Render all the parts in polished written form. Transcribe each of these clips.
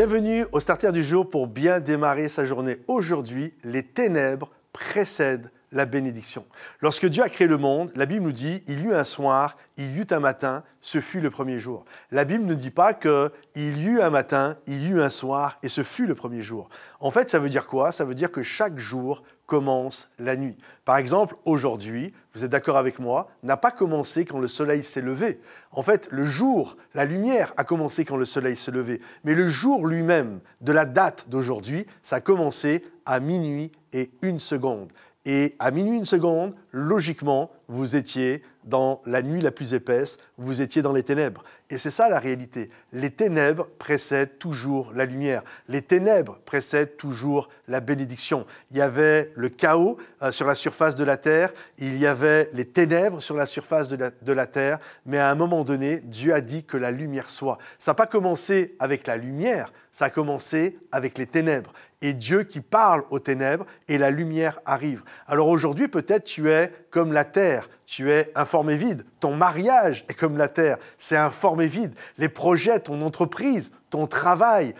Bienvenue au Starter du jour pour bien démarrer sa journée. Aujourd'hui, les ténèbres précèdent la bénédiction. Lorsque Dieu a créé le monde, la Bible nous dit « il y eut un soir, il y eut un matin, ce fut le premier jour ». La Bible ne dit pas que « il y eut un matin, il y eut un soir et ce fut le premier jour ». En fait, ça veut dire quoi? Ça veut dire que chaque jour commence la nuit. Par exemple, aujourd'hui, vous êtes d'accord avec moi, n'a pas commencé quand le soleil s'est levé. En fait, le jour, la lumière a commencé quand le soleil s'est levé. Mais le jour lui-même de la date d'aujourd'hui, ça a commencé à minuit et 1 seconde. Et à minuit 1 seconde, logiquement, vous étiez dans la nuit la plus épaisse, vous étiez dans les ténèbres. Et c'est ça la réalité. Les ténèbres précèdent toujours la lumière. Les ténèbres précèdent toujours la bénédiction. Il y avait le chaos sur la surface de la terre, il y avait les ténèbres sur la surface de la terre, mais à un moment donné, Dieu a dit que la lumière soit. Ça n'a pas commencé avec la lumière, ça a commencé avec les ténèbres. Et Dieu qui parle aux ténèbres et la lumière arrive. Alors aujourd'hui, peut-être tu es comme la terre, tu es informé vide. Ton mariage est comme la terre, c'est informé vide. Les projets, ton entreprise, ton travail,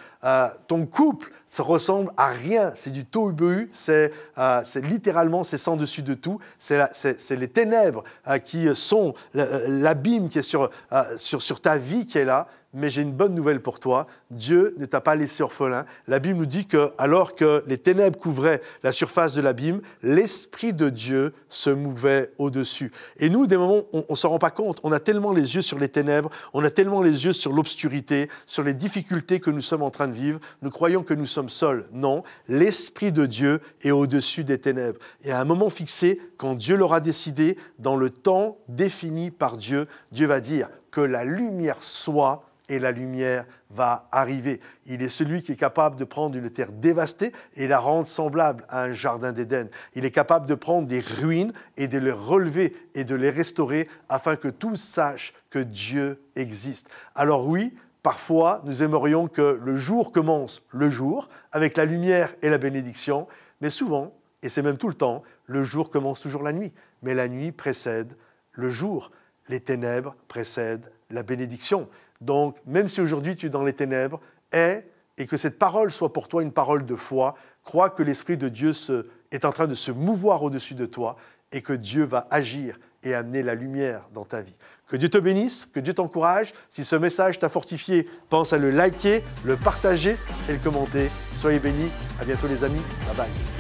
ton couple, ça ressemble à rien. C'est du tohu-bohu, c'est littéralement, c'est sans dessus de tout. C'est les ténèbres qui sont l'abîme qui est sur ta vie qui est là. Mais j'ai une bonne nouvelle pour toi, Dieu ne t'a pas laissé orphelin. La Bible nous dit que, alors que les ténèbres couvraient la surface de l'abîme, l'Esprit de Dieu se mouvait au-dessus. Et nous, des moments, on ne s'en rend pas compte. On a tellement les yeux sur les ténèbres, on a tellement les yeux sur l'obscurité, sur les difficultés que nous sommes en train de vivre. Nous croyons que nous sommes seuls. Non, l'Esprit de Dieu est au-dessus des ténèbres. Et à un moment fixé, quand Dieu l'aura décidé, dans le temps défini par Dieu, Dieu va dire que la lumière soit, et la lumière va arriver. Il est celui qui est capable de prendre une terre dévastée et la rendre semblable à un jardin d'Éden. Il est capable de prendre des ruines et de les relever et de les restaurer afin que tous sachent que Dieu existe. Alors oui, parfois, nous aimerions que le jour commence le jour avec la lumière et la bénédiction, mais souvent, et c'est même tout le temps, le jour commence toujours la nuit. Mais la nuit précède le jour. Les ténèbres précèdent la bénédiction. Donc, même si aujourd'hui tu es dans les ténèbres, et que cette parole soit pour toi une parole de foi, crois que l'Esprit de Dieu est en train de se mouvoir au-dessus de toi et que Dieu va agir et amener la lumière dans ta vie. Que Dieu te bénisse, que Dieu t'encourage. Si ce message t'a fortifié, pense à le liker, le partager et le commenter. Soyez bénis. À bientôt les amis. Bye bye.